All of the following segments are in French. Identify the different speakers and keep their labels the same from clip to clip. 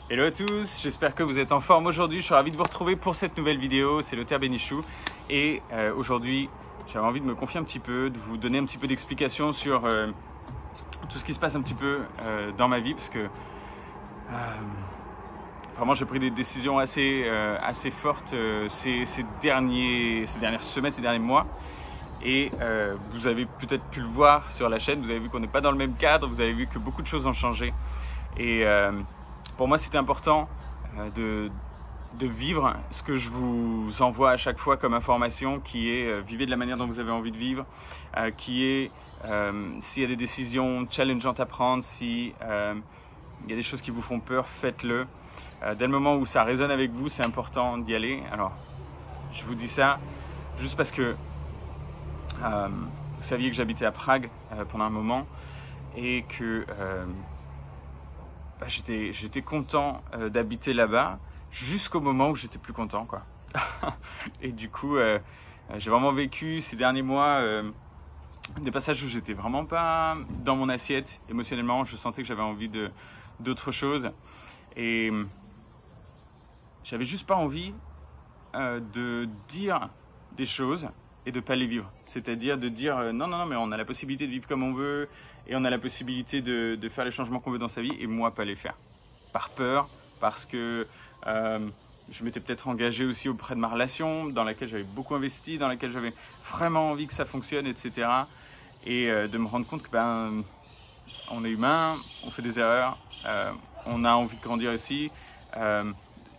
Speaker 1: Hello à tous, j'espère que vous êtes en forme aujourd'hui. Je suis ravi de vous retrouver pour cette nouvelle vidéo. C'est Lothaire Bénichou et aujourd'hui j'avais envie de me confier un petit peu, de vous donner un petit peu d'explications sur tout ce qui se passe un petit peu dans ma vie parce que vraiment j'ai pris des décisions assez fortes ces dernières semaines, ces derniers mois. Et vous avez peut-être pu le voir sur la chaîne, vous avez vu qu'on n'est pas dans le même cadre, vous avez vu que beaucoup de choses ont changé. Et pour moi, c'était important de vivre ce que je vous envoie à chaque fois comme information, qui est vivez de la manière dont vous avez envie de vivre, qui est s'il y a des décisions challengeantes à prendre, s'il y a des choses qui vous font peur, faites-le. Dès le moment où ça résonne avec vous, c'est important d'y aller. Alors, je vous dis ça juste parce que vous saviez que j'habitais à Prague pendant un moment et que j'étais content d'habiter là-bas jusqu'au moment où j'étais plus content, quoi. Et du coup, j'ai vraiment vécu ces derniers mois des passages où j'étais vraiment pas dans mon assiette émotionnellement. Je sentais que j'avais envie d'autre chose et j'avais juste pas envie de dire des choses et de pas les vivre. C'est-à-dire de dire non, mais on a la possibilité de vivre comme on veut et on a la possibilité de faire les changements qu'on veut dans sa vie et moi pas les faire. Par peur, parce que je m'étais peut-être engagé aussi auprès de ma relation dans laquelle j'avais beaucoup investi, dans laquelle j'avais vraiment envie que ça fonctionne, etc. Et de me rendre compte que on est humain, on fait des erreurs, on a envie de grandir aussi.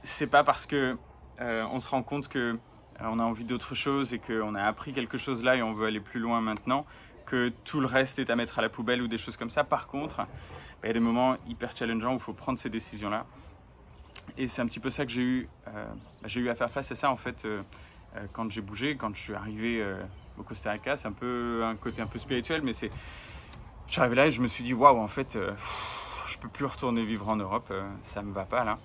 Speaker 1: C'est pas parce que on se rend compte que on a envie d'autre chose et qu'on a appris quelque chose là et on veut aller plus loin maintenant, que tout le reste est à mettre à la poubelle ou des choses comme ça. Par contre, il y a des moments hyper challengeants où il faut prendre ces décisions-là. Et c'est un petit peu ça que j'ai eu à faire face à ça en fait quand j'ai bougé, quand je suis arrivé au Costa Rica. C'est un peu un côté un peu spirituel, mais je suis arrivé là et je me suis dit waouh, en fait, je peux plus retourner vivre en Europe, ça me va pas là.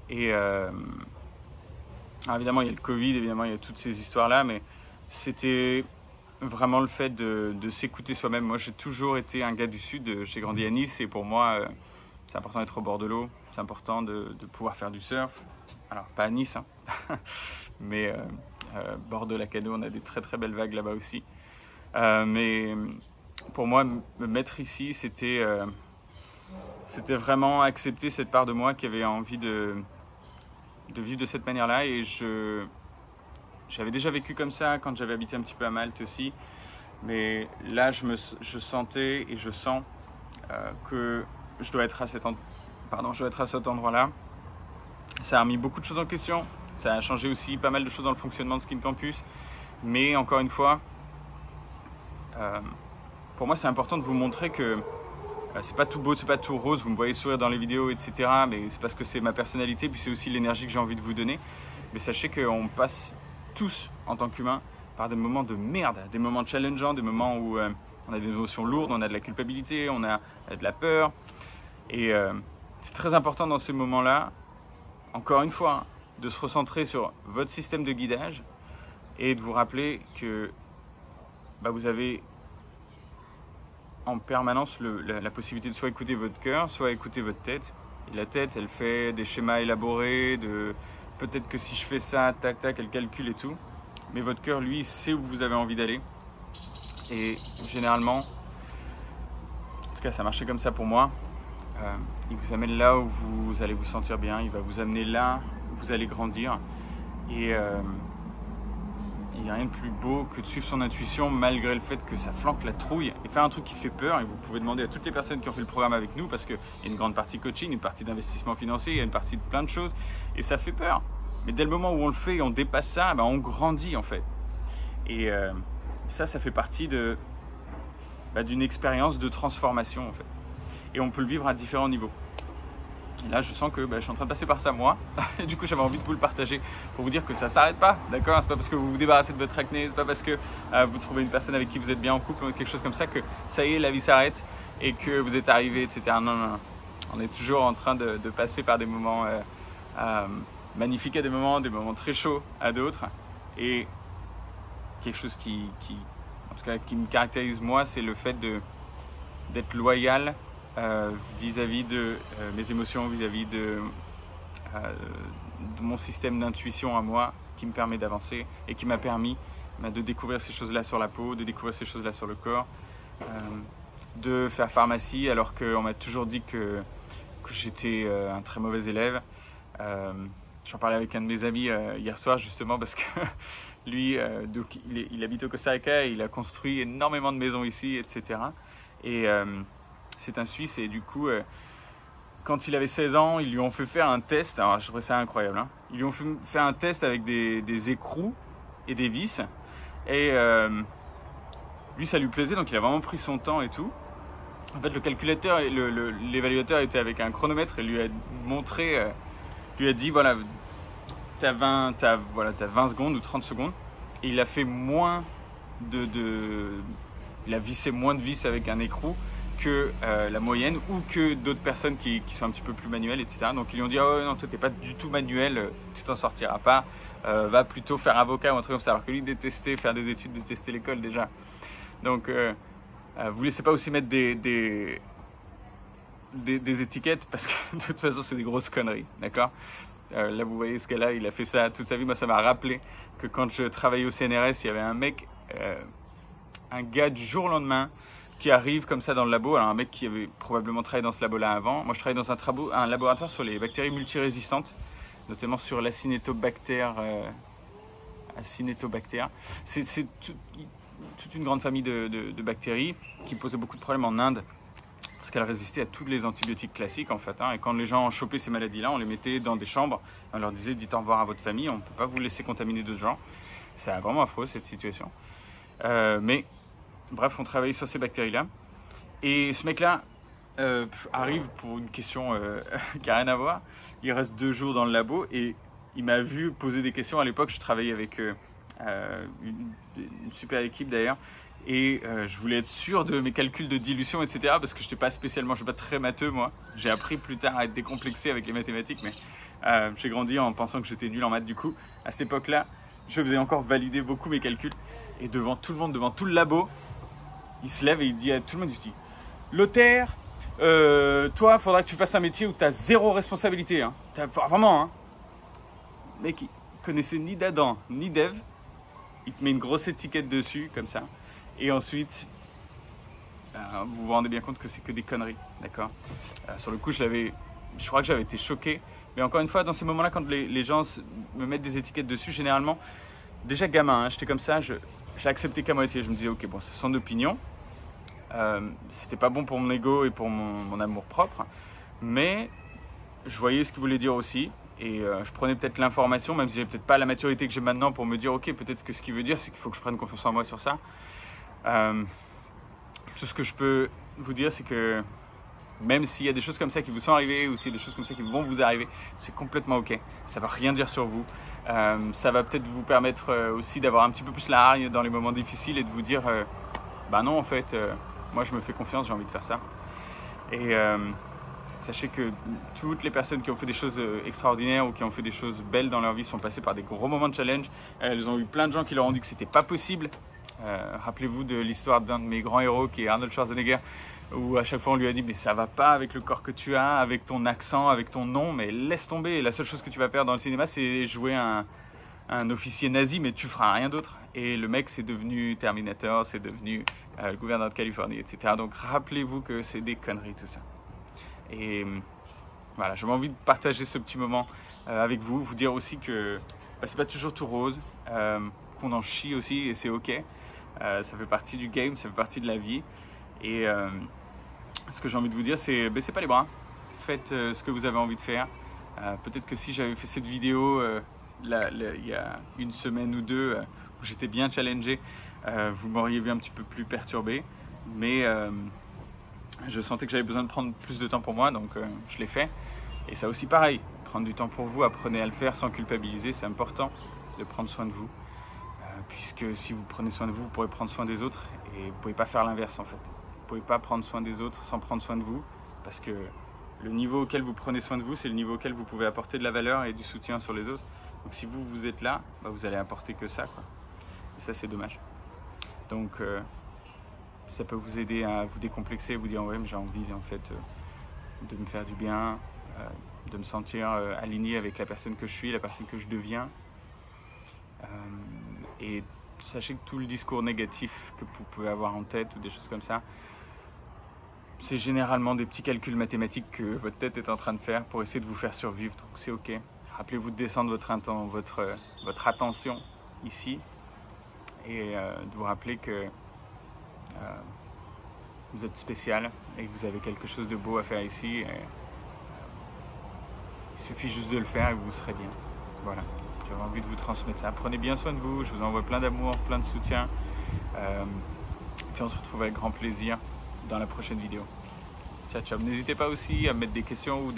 Speaker 1: Et alors évidemment, il y a le Covid, évidemment, il y a toutes ces histoires-là, mais c'était vraiment le fait de s'écouter soi-même. Moi, j'ai toujours été un gars du Sud, j'ai grandi à Nice, et pour moi, c'est important d'être au bord de l'eau, c'est important de pouvoir faire du surf. Alors, pas à Nice, hein, mais bord de la Cano, on a des très très belles vagues là-bas aussi. Mais pour moi, me mettre ici, c'était vraiment accepter cette part de moi qui avait envie de vivre de cette manière-là. Et j'avais déjà vécu comme ça quand j'avais habité un petit peu à Malte aussi, mais là je sentais et je sens que je dois être à cet endroit-là. Ça a remis beaucoup de choses en question, ça a changé aussi pas mal de choses dans le fonctionnement de Skin Campus, mais encore une fois, pour moi c'est important de vous montrer que c'est pas tout beau, c'est pas tout rose, vous me voyez sourire dans les vidéos, etc. Mais c'est parce que c'est ma personnalité, puis c'est aussi l'énergie que j'ai envie de vous donner. Mais sachez qu'on passe tous, en tant qu'humains, par des moments de merde, des moments challengeants, des moments où on a des émotions lourdes, on a de la culpabilité, on a de la peur. Et c'est très important dans ces moments-là, encore une fois, hein, de se recentrer sur votre système de guidage et de vous rappeler que vous avez en permanence la possibilité de soit écouter votre cœur, soit écouter votre tête. Et la tête, elle fait des schémas élaborés, peut-être que si je fais ça, tac, tac, elle calcule et tout. Mais votre cœur, lui, sait où vous avez envie d'aller. Et généralement, en tout cas, ça marchait comme ça pour moi. Il vous amène là où vous allez vous sentir bien. Il va vous amener là où vous allez grandir. Et il n'y a rien de plus beau que de suivre son intuition malgré le fait que ça flanque la trouille et faire un truc qui fait peur. Et vous pouvez demander à toutes les personnes qui ont fait le programme avec nous, parce qu'il y a une grande partie coaching, une partie d'investissement financier, il y a une partie de plein de choses et ça fait peur. Mais dès le moment où on le fait et on dépasse ça, on grandit en fait. Et ça fait partie d'une expérience de transformation en fait. Et on peut le vivre à différents niveaux. Et là, je sens que je suis en train de passer par ça, moi. Et du coup, j'avais envie de vous le partager pour vous dire que ça ne s'arrête pas, d'accord? C'est pas parce que vous vous débarrassez de votre acné, c'est pas parce que vous trouvez une personne avec qui vous êtes bien en couple ou quelque chose comme ça que ça y est, la vie s'arrête et que vous êtes arrivé, etc. Non. On est toujours en train de passer par des moments magnifiques à des moments très chauds à d'autres. Et quelque chose en tout cas, qui me caractérise moi, c'est le fait d'être loyal vis-à-vis de mes émotions, vis-à-vis de de mon système d'intuition à moi qui me permet d'avancer et qui m'a permis de découvrir ces choses-là sur la peau, de découvrir ces choses-là sur le corps, de faire pharmacie alors qu'on m'a toujours dit que j'étais un très mauvais élève. J'en parlais avec un de mes amis hier soir justement parce que lui, donc, il habite au Costa Rica et il a construit énormément de maisons ici, etc. Et c'est un Suisse et du coup, quand il avait 16 ans, ils lui ont fait faire un test. Alors je trouvais ça incroyable. Hein. Ils lui ont fait faire un test avec des écrous et des vis. Et lui, ça lui plaisait, donc il a vraiment pris son temps et tout. En fait, le calculateur et l'évaluateur était avec un chronomètre et lui a montré, lui a dit voilà, t'as 20 secondes ou 30 secondes. Et il a fait moins il a vissé moins de vis avec un écrou que la moyenne ou que d'autres personnes qui sont un petit peu plus manuelles, etc. Donc ils lui ont dit oh non, toi t'es pas du tout manuel, tu t'en sortiras pas, va plutôt faire avocat ou un truc comme ça. Alors que lui détestait faire des études, détestait l'école déjà. Donc vous laissez pas aussi mettre des étiquettes parce que de toute façon c'est des grosses conneries, d'accord. Là vous voyez ce gars-là, il a fait ça toute sa vie. Moi ça m'a rappelé que quand je travaillais au CNRS, il y avait un mec, un gars du jour au lendemain qui arrive comme ça dans le labo. Alors un mec qui avait probablement travaillé dans ce labo-là avant. Moi je travaillais dans un laboratoire sur les bactéries multirésistantes, notamment sur l'acinetobactère. C'est toute une grande famille de bactéries qui posaient beaucoup de problèmes en Inde parce qu'elles résistaient à tous les antibiotiques classiques en fait. Hein. Et quand les gens chopaient ces maladies-là, on les mettait dans des chambres, on leur disait dites au revoir à votre famille, on ne peut pas vous laisser contaminer d'autres gens. C'est vraiment affreux cette situation. Mais bref, on travaillait sur ces bactéries-là. Et ce mec-là arrive pour une question qui n'a rien à voir. Il reste 2 jours dans le labo et il m'a vu poser des questions. À l'époque, je travaillais avec une super équipe d'ailleurs. Et je voulais être sûr de mes calculs de dilution, etc. Parce que je n'étais pas spécialement, je ne suis pas très matheux moi. J'ai appris plus tard à être décomplexé avec les mathématiques. Mais j'ai grandi en pensant que j'étais nul en maths. Du coup, à cette époque-là, je faisais encore valider beaucoup mes calculs. Et devant tout le monde, devant tout le labo, il se lève et il dit à tout le monde, il dit Lothaire, toi, il faudra que tu fasses un métier où tu as 0 responsabilité. Hein. Vraiment, hein. Le mec, il connaissait ni d'Adam, ni d'Ève. Il te met une grosse étiquette dessus, comme ça. Et ensuite, vous vous rendez bien compte que c'est que des conneries, d'accord. Sur le coup, je crois que j'avais été choqué. Mais encore une fois, dans ces moments-là, quand les gens me mettent des étiquettes dessus, généralement, déjà gamin, hein, j'étais comme ça, je l'acceptais qu'à moitié. Je me disais, ok, bon, c'est son opinion. C'était pas bon pour mon ego et pour mon amour propre. Mais je voyais ce qu'il voulait dire aussi. Et je prenais peut-être l'information, même si j'avais peut-être pas la maturité que j'ai maintenant pour me dire, ok, peut-être que ce qu'il veut dire, c'est qu'il faut que je prenne confiance en moi sur ça. Tout ce que je peux vous dire, c'est que même s'il y a des choses comme ça qui vous sont arrivées ou s'il y a des choses comme ça qui vont vous arriver, c'est complètement ok. Ça va rien dire sur vous. Ça va peut-être vous permettre aussi d'avoir un petit peu plus la hargne dans les moments difficiles et de vous dire bah non, en fait, moi je me fais confiance, j'ai envie de faire ça. Et sachez que toutes les personnes qui ont fait des choses extraordinaires ou qui ont fait des choses belles dans leur vie sont passées par des gros moments de challenge. Elles ont eu plein de gens qui leur ont dit que c'était pas possible. Rappelez-vous de l'histoire d'un de mes grands héros qui est Arnold Schwarzenegger, où à chaque fois on lui a dit mais ça va pas avec le corps que tu as, avec ton accent, avec ton nom, mais laisse tomber, la seule chose que tu vas faire dans le cinéma c'est jouer un officier nazi, mais tu feras rien d'autre. Et le mec c'est devenu Terminator, c'est devenu le gouverneur de Californie, etc. Donc rappelez-vous que c'est des conneries tout ça. Et voilà, j'avais envie de partager ce petit moment avec vous, vous dire aussi que c'est pas toujours tout rose, qu'on en chie aussi et c'est ok. Ça fait partie du game, ça fait partie de la vie. Et ce que j'ai envie de vous dire, c'est baissez pas les bras, faites ce que vous avez envie de faire. Peut-être que si j'avais fait cette vidéo il y a 1 semaine ou 2 où j'étais bien challengé, vous m'auriez vu un petit peu plus perturbé. Mais je sentais que j'avais besoin de prendre plus de temps pour moi, donc je l'ai fait. Et ça aussi pareil, prendre du temps pour vous, apprenez à le faire sans culpabiliser, c'est important de prendre soin de vous. Puisque si vous prenez soin de vous, vous pourrez prendre soin des autres et vous ne pouvez pas faire l'inverse en fait. Vous ne pouvez pas prendre soin des autres sans prendre soin de vous parce que le niveau auquel vous prenez soin de vous, c'est le niveau auquel vous pouvez apporter de la valeur et du soutien sur les autres. Donc si vous êtes là, vous allez apporter que ça, quoi. Et ça c'est dommage. Donc ça peut vous aider à vous décomplexer, vous dire ouais mais j'ai envie en fait de me faire du bien, de me sentir aligné avec la personne que je suis, la personne que je deviens. Et sachez que tout le discours négatif que vous pouvez avoir en tête ou des choses comme ça, c'est généralement des petits calculs mathématiques que votre tête est en train de faire pour essayer de vous faire survivre. Donc c'est ok. Rappelez-vous de descendre votre attention ici et de vous rappeler que vous êtes spécial et que vous avez quelque chose de beau à faire ici. Il suffit juste de le faire et vous serez bien. Voilà. J'avais envie de vous transmettre ça. Prenez bien soin de vous. Je vous envoie plein d'amour, plein de soutien. Puis on se retrouve avec grand plaisir dans la prochaine vidéo. Ciao, ciao. N'hésitez pas aussi à mettre des questions ou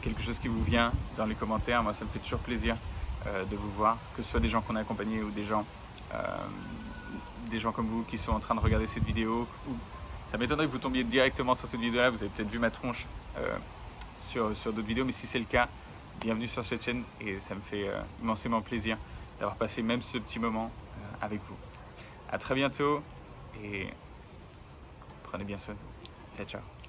Speaker 1: quelque chose qui vous vient dans les commentaires. Moi, ça me fait toujours plaisir de vous voir, que ce soit des gens qu'on a accompagnés ou des gens comme vous qui sont en train de regarder cette vidéo. Ça m'étonnerait que vous tombiez directement sur cette vidéo-là. Vous avez peut-être vu ma tronche sur d'autres vidéos, mais si c'est le cas, bienvenue sur cette chaîne et ça me fait immensément plaisir d'avoir passé même ce petit moment avec vous. À très bientôt et prenez bien soin de vous. Ciao, ciao.